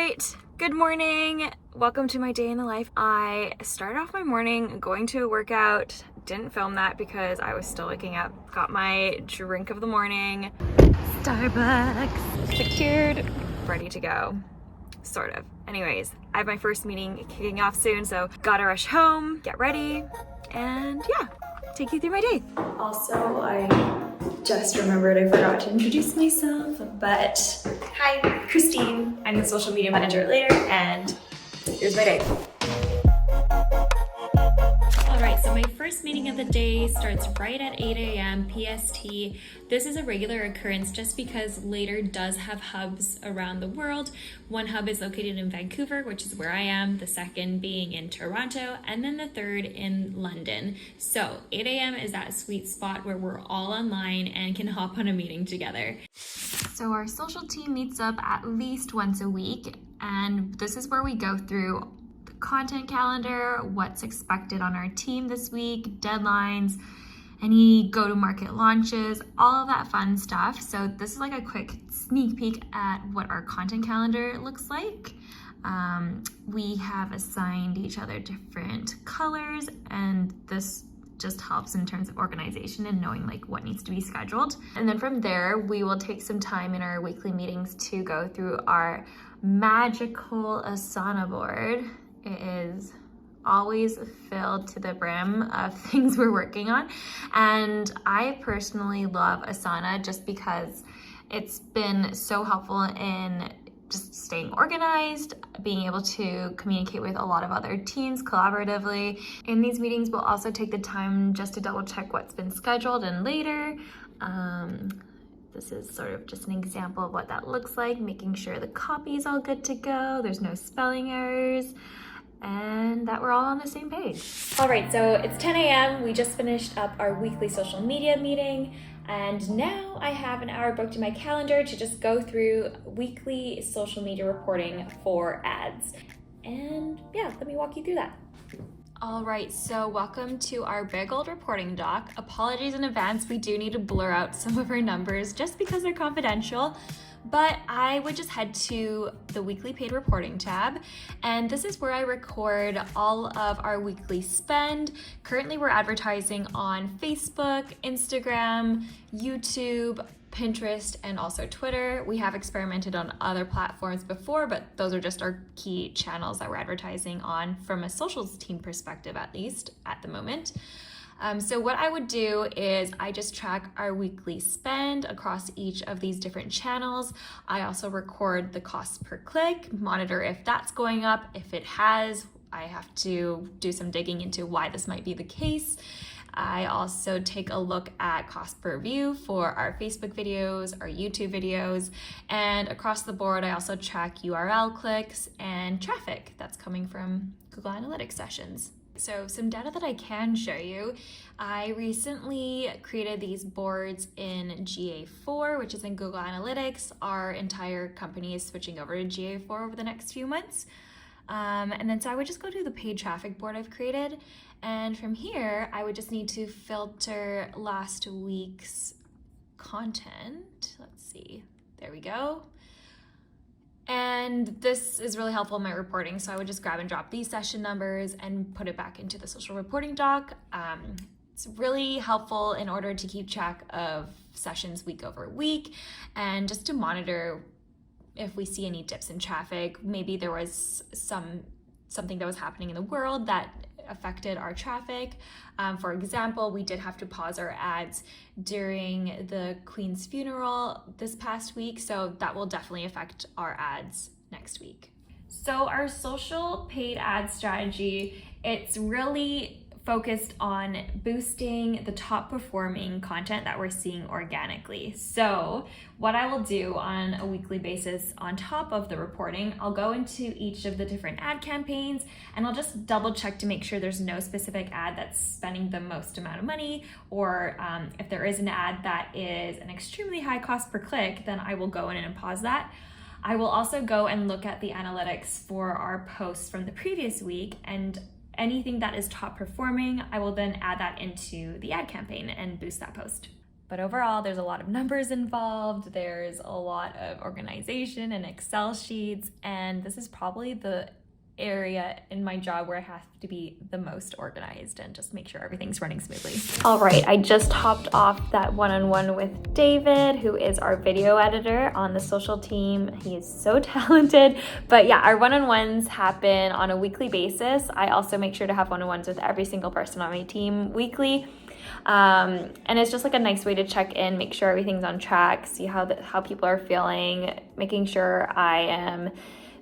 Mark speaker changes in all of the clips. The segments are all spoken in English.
Speaker 1: right, good morning. Welcome to my day in the life. I started off my morning going to a workout. Didn't film that because I was still waking up. Got my drink of the morning. Starbucks secured, ready to go, sort of. Anyways, I have my first meeting kicking off soon, so gotta rush home, get ready, and yeah, take you through my day. Also, I just remembered I forgot to introduce myself, but hi, Christine. I'm the social media manager at Later, and here's my day.
Speaker 2: All right, so my first meeting of the day starts right at 8 a.m. PST. This is a regular occurrence just because Later does have hubs around the world. One hub is located in Vancouver, which is where I am, the second being in Toronto, and then the third in London. So 8 a.m. is that sweet spot where we're all online and can hop on a meeting together. So our social team meets up at least once a week, and this is where we go through the content calendar, what's expected on our team this week, deadlines, any go-to-market launches, all of that fun stuff. So this is like a quick sneak peek at what our content calendar looks like. We have assigned each other different colors, and this just helps in terms of organization and knowing like what needs to be scheduled. And then from there, we will take some time in our weekly meetings to go through our magical Asana board. It is always filled to the brim of things we're working on. And I personally love Asana just because it's been so helpful in just staying organized, being able to communicate with a lot of other teams collaboratively. In these meetings, we'll also take the time just to double check what's been scheduled and later. This is sort of just an example of what that looks like, making sure the copy is all good to go, there's no spelling errors, and that we're all on the same page. All right, so it's 10 a.m. We just finished up our weekly social media meeting, and now I have an hour booked in my calendar to just go through weekly social media reporting for ads. And yeah, let me walk you through that. All right, so welcome to our big old reporting doc. Apologies in advance, we do need to blur out some of our numbers just because they're confidential. But I would just head to the weekly paid reporting tab, and this is where I record all of our weekly spend. Currently we're advertising on Facebook, Instagram, YouTube, Pinterest, and also Twitter. We have experimented on other platforms before, but those are just our key channels that we're advertising on from a socials team perspective, at least at the moment. So what I would do is I just track our weekly spend across each of these different channels. I also record the cost per click, monitor if that's going up. If it has, I have to do some digging into why this might be the case. I also take a look at cost per view for our Facebook videos, our YouTube videos, and across the board, I also track URL clicks and traffic that's coming from Google Analytics sessions. So some data that I can show you, I recently created these boards in GA4, which is in Google Analytics. Our entire company is switching over to GA4 over the next few months. And then so I would just go to the paid traffic board I've created. And from here, I would just need to filter last week's content. Let's see, there we go. And this is really helpful in my reporting. So I would just grab and drop these session numbers and put it back into the social reporting doc. It's really helpful in order to keep track of sessions week over week and just to monitor if we see any dips in traffic. Maybe there was something that was happening in the world that affected our traffic. For example, we did have to pause our ads during the Queen's funeral this past week, so that will definitely affect our ads next week. So our social paid ad strategy, it's really focused on boosting the top performing content that we're seeing organically. So what I will do on a weekly basis on top of the reporting, I'll go into each of the different ad campaigns and I'll just double check to make sure there's no specific ad that's spending the most amount of money, or if there is an ad that is an extremely high cost per click, then I will go in and pause that. I will also go and look at the analytics for our posts from the previous week, and anything that is top performing, I will then add that into the ad campaign and boost that post. But overall, there's a lot of numbers involved. There's a lot of organization and Excel sheets. And this is probably the area in my job where I have to be the most organized and just make sure everything's running smoothly. All right, I just hopped off that one-on-one with David, who is our video editor on the social team. He is so talented. But yeah, our one-on-ones happen on a weekly basis. I also make sure to have one-on-ones with every single person on my team weekly. And it's just like a nice way to check in, make sure everything's on track, see how people are feeling, making sure I am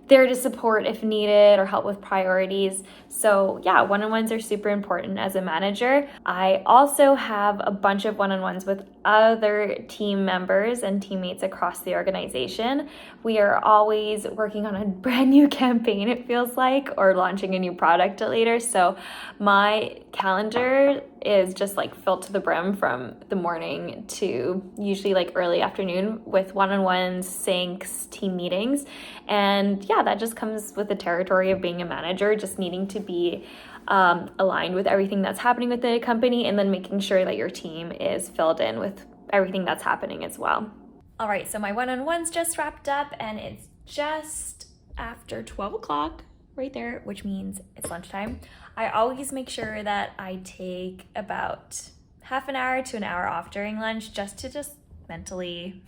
Speaker 2: there to support if needed or help with priorities. So yeah, one-on-ones are super important as a manager. I also have a bunch of one-on-ones with other team members and teammates across the organization. We are always working on a brand new campaign, it feels like, or launching a new product later. So my calendar is just like filled to the brim from the morning to usually like early afternoon with one-on-ones, syncs, team meetings. And yeah, that just comes with the territory of being a manager, just needing to be aligned with everything that's happening with the company, and then making sure that your team is filled in with everything that's happening as well. All right, so my one-on-ones just wrapped up and it's just after 12 o'clock right there, which means it's lunchtime. I always make sure that I take about half an hour to an hour off during lunch just to mentally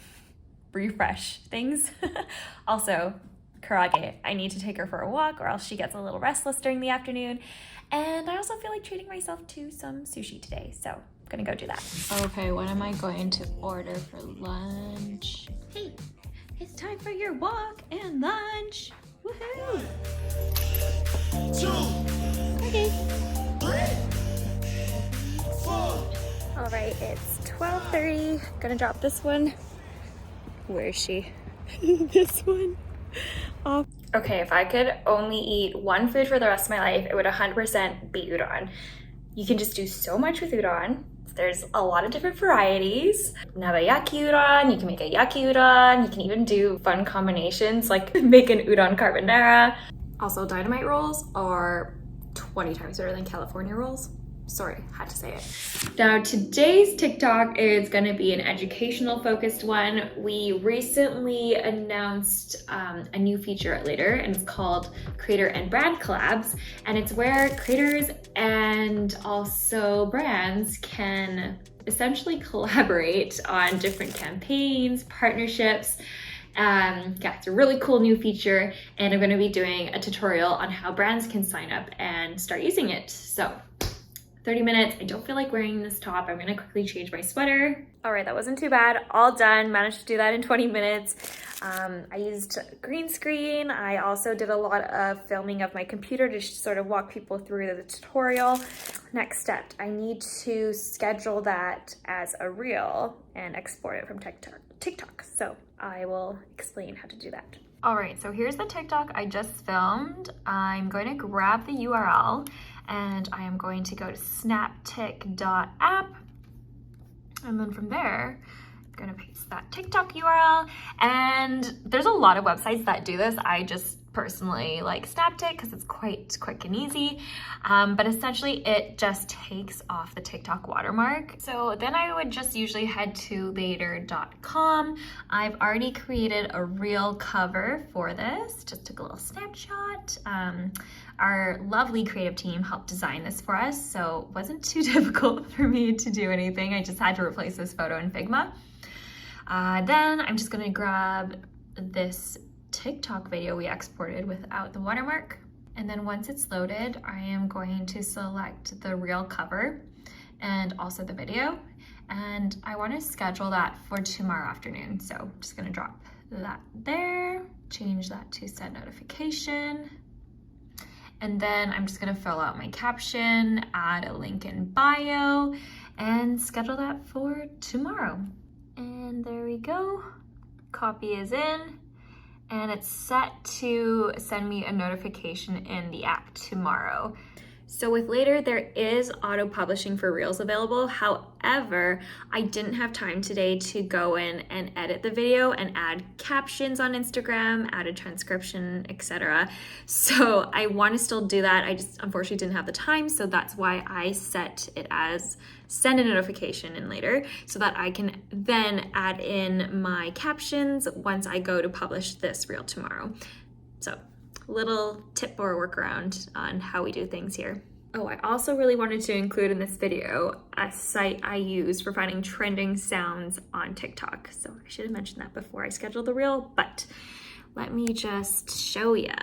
Speaker 2: refresh things. Also, Karage, I need to take her for a walk or else she gets a little restless during the afternoon. And I also feel like treating myself to some sushi today, so I'm gonna go do that. Okay, what am I going to order for lunch? Hey, it's time for your walk and lunch. Woohoo!
Speaker 3: 2,
Speaker 2: Okay.
Speaker 3: 3, 4.
Speaker 1: All right, it's 12:30. Gonna drop this one. Where is she? This one. Oh. Okay, if I could only eat one food for the rest of my life, it would 100% be udon. You can just do so much with udon. There's a lot of different varieties. You can have a yaki udon, you can make a yaki udon, you can even do fun combinations like make an udon carbonara. Also, Dynamite rolls are 20 times better than California rolls. Sorry, had to say it. Now, today's TikTok is going to be an educational focused one. We recently announced a new feature at Later, and it's called Creator and Brand Collabs. And it's where creators and also brands can essentially collaborate on different campaigns, partnerships. Yeah, it's a really cool new feature, and I'm going to be doing a tutorial on how brands can sign up and start using it. So 30 minutes. I don't feel like wearing this top. I'm gonna quickly change my sweater. All right, that wasn't too bad. All done, managed to do that in 20 minutes. I used green screen. I also did a lot of filming of my computer to sort of walk people through the tutorial. Next step, I need to schedule that as a reel and export it from TikTok. So I will explain how to do that. All right, so here's the TikTok I just filmed. I'm going to grab the URL and I am going to go to snaptik.app. And then from there, I'm gonna paste that TikTok URL. And there's a lot of websites that do this. I just personally like Snaptik because it's quite quick and easy. But essentially it just takes off the TikTok watermark. So then I would just usually head to later.com. I've already created a reel cover for this. Just took a little snapshot. Our lovely creative team helped design this for us, so it wasn't too difficult for me to do anything. I just had to replace this photo in Figma. Then I'm just gonna grab this TikTok video we exported without the watermark. And then once it's loaded, I am going to select the reel cover and also the video. And I wanna schedule that for tomorrow afternoon. So I'm just gonna drop that there, change that to set notification. And then I'm just gonna fill out my caption, add a link in bio, and schedule that for tomorrow. And there we go. Copy is in, and it's set to send me a notification in the app tomorrow. So with Later, there is auto publishing for Reels available. However, I didn't have time today to go in and edit the video and add captions on Instagram, add a transcription, etc. So I want to still do that. I just unfortunately didn't have the time. So that's why I set it as send a notification in Later so that I can then add in my captions once I go to publish this reel tomorrow. So little tip or workaround on how we do things here. Oh, I also really wanted to include in this video a site I use for finding trending sounds on TikTok. So I should have mentioned that before I scheduled the reel, but let me just show you.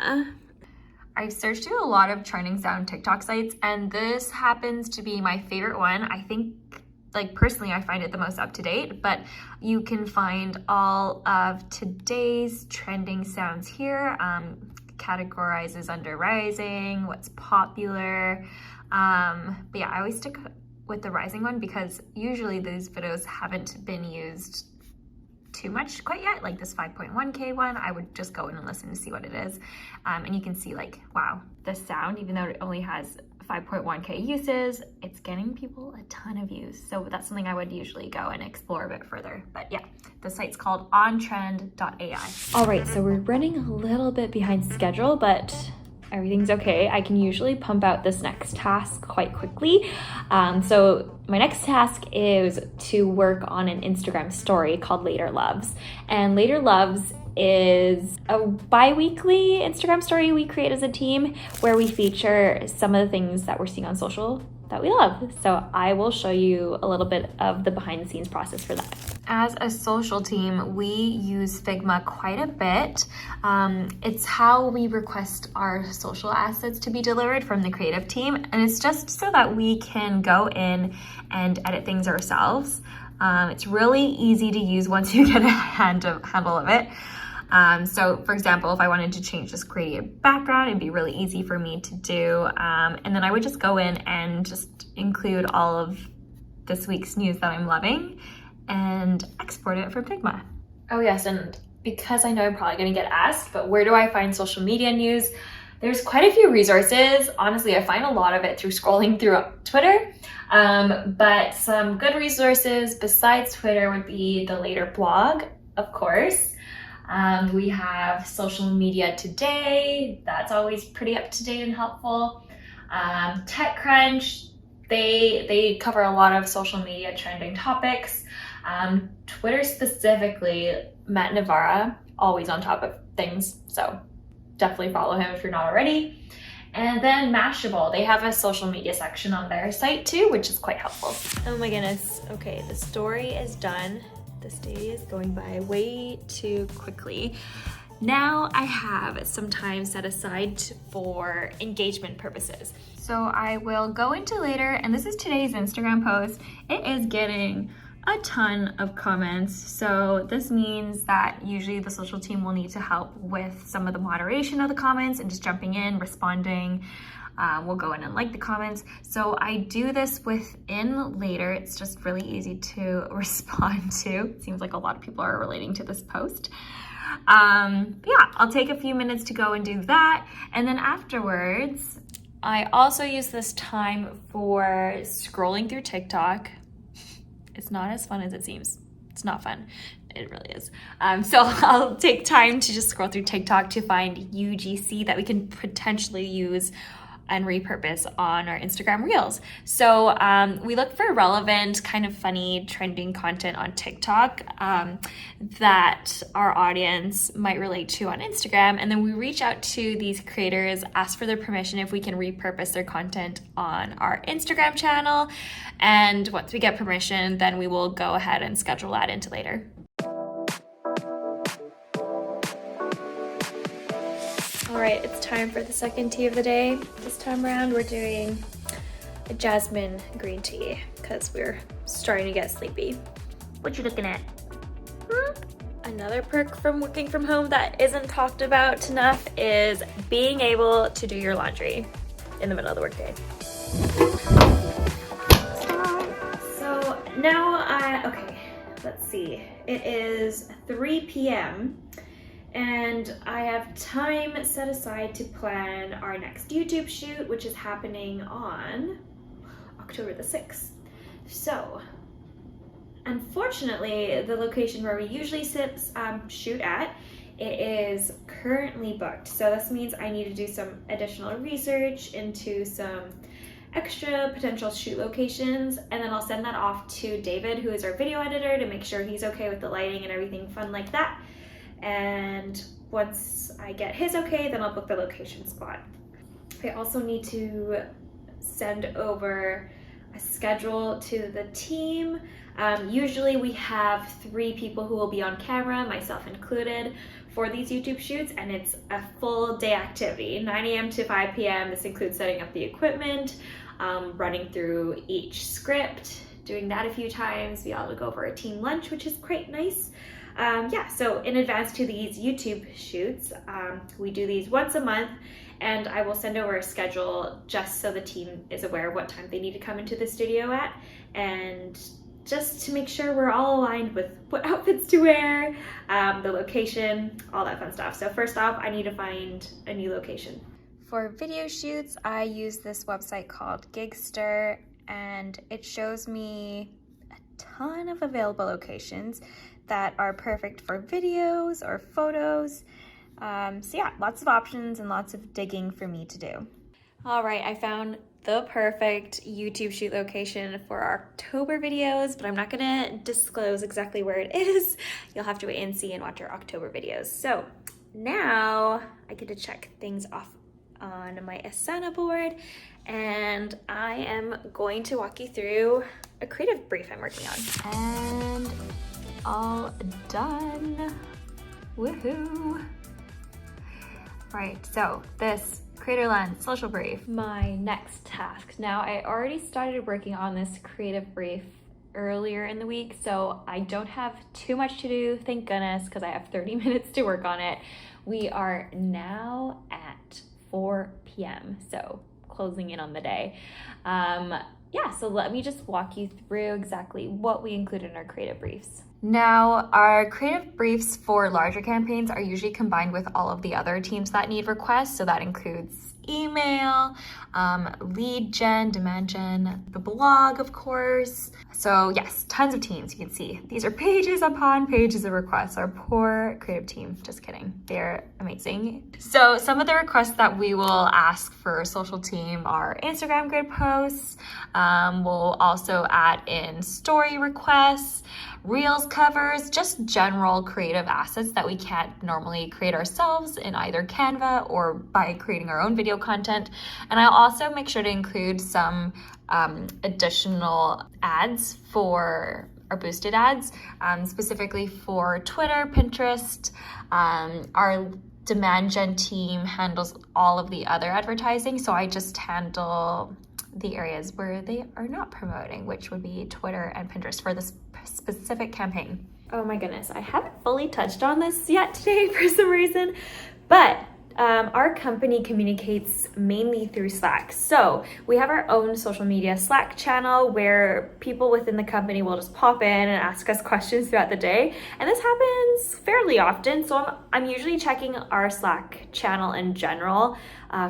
Speaker 1: I've searched through a lot of trending sound TikTok sites, and this happens to be my favorite one. I think, like, personally, I find it the most up to date, but you can find all of today's trending sounds here. Categorizes under rising, what's popular. But yeah, I always stick with the rising one because usually these videos haven't been used too much quite yet. Like this 5.1K one, I would just go in and listen to see what it is. And you can see, like, wow, the sound, even though it only has 5.1K uses, it's getting people a ton of views. So that's something I would usually go and explore a bit further. But yeah, the site's called ontrend.ai. All right, so we're running a little bit behind schedule, but everything's okay. I can usually pump out this next task quite quickly. So my next task is to work on an Instagram story called Later Loves. And Later Loves is a bi-weekly Instagram story we create as a team where we feature some of the things that we're seeing on social that we love. So I will show you a little bit of the behind the scenes process for that. As a social team, we use Figma quite a bit. It's how we request our social assets to be delivered from the creative team. And it's just so that we can go in and edit things ourselves. It's really easy to use once you get a handle of it. So for example, if I wanted to change this creative background, it'd be really easy for me to do. And then I would just go in and just include all of this week's news that I'm loving and export it from Figma. Oh yes, and because I know I'm probably gonna get asked, but where do I find social media news? There's quite a few resources. Honestly, I find a lot of it through scrolling through Twitter. But some good resources besides Twitter would be the Later blog, of course. We have Social Media Today. That's always pretty up to date and helpful. TechCrunch, they cover a lot of social media trending topics. Twitter specifically, Matt Navarra, always on top of things. So definitely follow him if you're not already. And then Mashable, they have a social media section on their site too, which is quite helpful. Oh my goodness. Okay, the story is done. This day is going by way too quickly. Now I have some time set aside for engagement purposes. So I will go into Later, and this is today's Instagram post. It is getting a ton of comments. So this means that usually the social team will need to help with some of the moderation of the comments and just jumping in, responding. We'll go in and like the comments. So I do this within Later. It's just really easy to respond to. It seems like a lot of people are relating to this post. Yeah, I'll take a few minutes to go and do that. And then afterwards, I also use this time for scrolling through TikTok. It's not as fun as it seems. It's not fun. It really is. So I'll take time to just scroll through TikTok to find UGC that we can potentially use and repurpose on our Instagram Reels. So we look for relevant, kind of funny, trending content on TikTok that our audience might relate to on Instagram. And then we reach out to these creators, ask for their permission if we can repurpose their content on our Instagram channel. And once we get permission, then we will go ahead and schedule that into Later. All right, it's time for the second tea of the day. This time around, we're doing a jasmine green tea because we're starting to get sleepy. What you looking at? Another perk from working from home that isn't talked about enough is being able to do your laundry in the middle of the workday. So now okay, let's see. It is 3 p.m. and I have time set aside to plan our next YouTube shoot, which is happening on October the 6th. So, unfortunately, the location where we usually shoot at, it is currently booked. So this means I need to do some additional research into some extra potential shoot locations, and then I'll send that off to David, who is our video editor, to make sure he's okay with the lighting and everything fun like that. And once I get his okay, then I'll book the location spot. I also need to send over a schedule to the team. Usually we have 3 people who will be on camera, myself included, for these YouTube shoots, and it's a full day activity, 9 a.m. to 5 p.m. This includes setting up the equipment, running through each script, doing that a few times. We all go over a team lunch, which is quite nice. Yeah, so in advance to these YouTube shoots, we do these once a month, and I will send over a schedule just so the team is aware of what time they need to come into the studio at, and just to make sure we're all aligned with what outfits to wear, the location, all that fun stuff. So first off, I need to find a new location. For video shoots, I use this website called Gigster, and it shows me a ton of available locations that are perfect for videos or photos. So yeah, lots of options and lots of digging for me to do. All right, I found the perfect YouTube shoot location for our October videos, but I'm not gonna disclose exactly where it is. You'll have to wait and see and watch our October videos. So now I get to check things off on my Asana board, and I am going to walk you through a creative brief I'm working on. And all done. Woohoo! Right, so this Creator Lens social brief, my next task. Now, I already started working on this creative brief earlier in the week, so I don't have too much to do, thank goodness, because I have 30 minutes to work on it. We are now at 4 p.m., so closing in on the day. Yeah, so let me just walk you through exactly what we include in our creative briefs. Now, our creative briefs for larger campaigns are usually combined with all of the other teams that need requests. So that includes email, lead gen, demand gen, the blog, of course. So yes, tons of teams. You can see these are pages upon pages of requests. Our poor creative team, just kidding. They're amazing. So some of the requests that we will ask for social team are Instagram grid posts. We'll also add in story requests, Reels covers, just general creative assets that we can't normally create ourselves in either Canva or by creating our own video content. And I'll also make sure to include some additional ads for our boosted ads, specifically for Twitter, Pinterest. Our demand gen team handles all of the other advertising, so I just handle the areas where they are not promoting, which would be Twitter and Pinterest for this specific campaign. Oh my goodness, I haven't fully touched on this yet today for some reason, but our company communicates mainly through Slack. So we have our own social media Slack channel where people within the company will just pop in and ask us questions throughout the day. And this happens fairly often. So I'm usually checking our Slack channel in general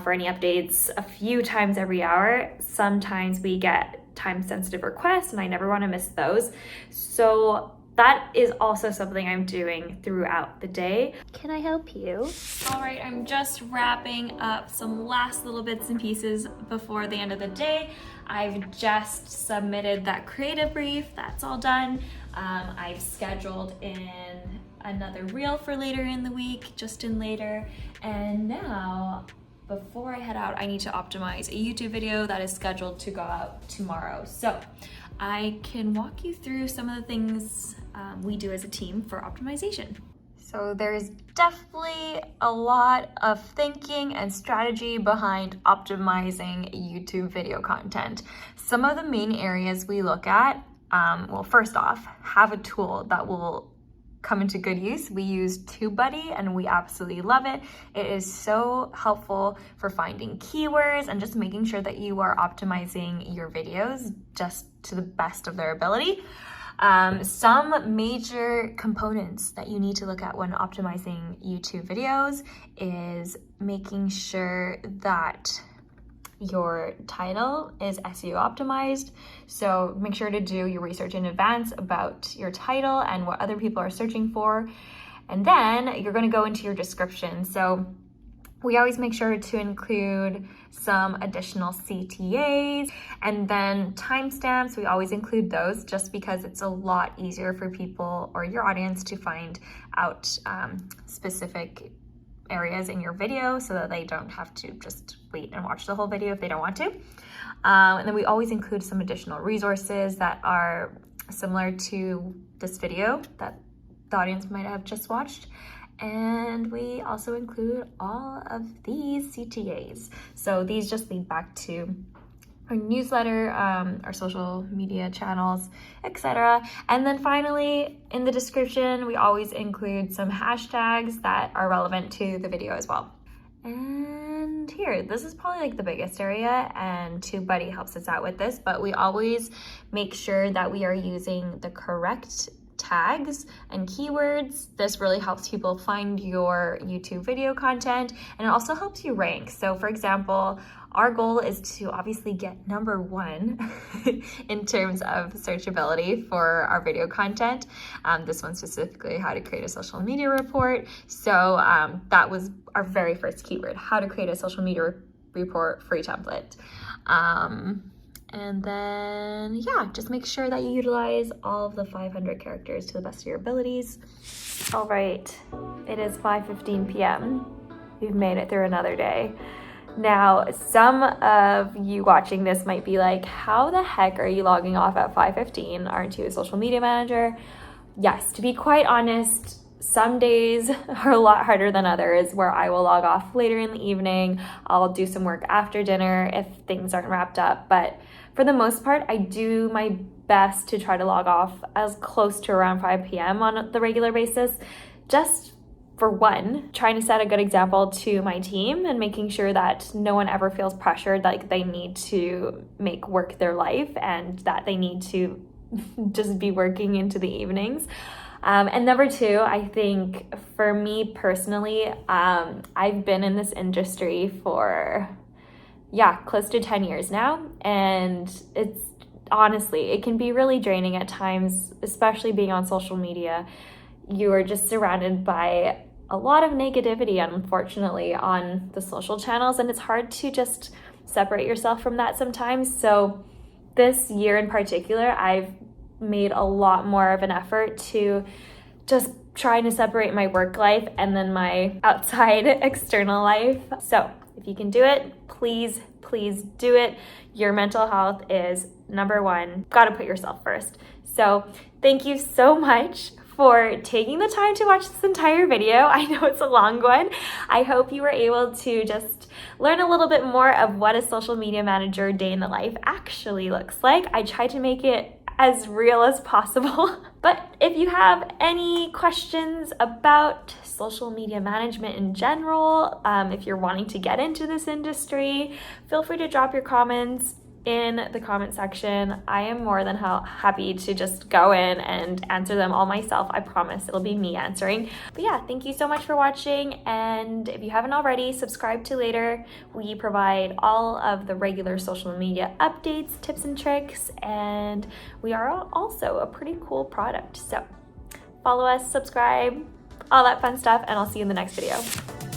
Speaker 1: for any updates a few times every hour. Sometimes we get time sensitive requests and I never want to miss those. So that is also something I'm doing throughout the day. Can I help you? All right, I'm just wrapping up some last little bits and pieces before the end of the day. I've just submitted that creative brief, that's all done. I've scheduled in another reel for later in the week, just in later. And now, before I head out, I need to optimize a YouTube video that is scheduled to go out tomorrow. So I can walk you through some of the things we do as a team for optimization. So there's definitely a lot of thinking and strategy behind optimizing YouTube video content. Some of the main areas we look at, well, first off, have a tool that will come into good use. We use TubeBuddy and we absolutely love it. It is so helpful for finding keywords and just making sure that you are optimizing your videos just to the best of their ability. Some major components that you need to look at when optimizing YouTube videos is making sure that your title is SEO optimized. So make sure to do your research in advance about your title and what other people are searching for. And then you're going to go into your description. So we always make sure to include some additional CTAs and then timestamps. We always include those just because it's a lot easier for people or your audience to find out specific areas in your video so that they don't have to just wait and watch the whole video if they don't want to. And then we always include some additional resources that are similar to this video that the audience might have just watched. And we also include all of these CTAs. So these just lead back to our newsletter, our social media channels, etc. And then finally, in the description, we always include some hashtags that are relevant to the video as well. And here, this is probably like the biggest area, and TubeBuddy helps us out with this, but we always make sure that we are using the correct tags and keywords. This really helps people find your YouTube video content, and it also helps you rank. So for example, our goal is to obviously get number one in terms of searchability for our video content. This one specifically, how to create a social media report. So that was our very first keyword, how to create a social media report free template. And then, yeah, just make sure that you utilize all of the 500 characters to the best of your abilities. All right, it is 5:15 p.m. We've made it through another day. Now, some of you watching this might be like, how the heck are you logging off at 5:15? Aren't you a social media manager? Yes, to be quite honest, some days are a lot harder than others where I will log off later in the evening. I'll do some work after dinner if things aren't wrapped up. But for the most part, I do my best to try to log off as close to around 5 p.m. on the regular basis. Just for one, trying to set a good example to my team and making sure that no one ever feels pressured like they need to make work their life and that they need to just be working into the evenings. And number two, I think for me personally, I've been in this industry for, close to 10 years now. And it's honestly, it can be really draining at times, especially being on social media. You are just surrounded by a lot of negativity, unfortunately, on the social channels. And it's hard to just separate yourself from that sometimes. So this year in particular, I've made a lot more of an effort to just try to separate my work life and then my outside external life. So if you can do it, please do it. Your mental health is number one. Gotta put yourself first. So thank you so much for taking the time to watch this entire video. I know it's a long one. I hope you were able to just learn a little bit more of what a social media manager day in the life actually looks like. I tried to make it as real as possible. But if you have any questions about social media management in general, if you're wanting to get into this industry, feel free to drop your comments in the comment section. I am more than happy to just go in and answer them all myself. I promise it'll be me answering. But yeah, thank you so much for watching. And if you haven't already, subscribe to Later. We provide all of the regular social media updates, tips and tricks, and we are also a pretty cool product. So follow us, subscribe, all that fun stuff, and I'll see you in the next video.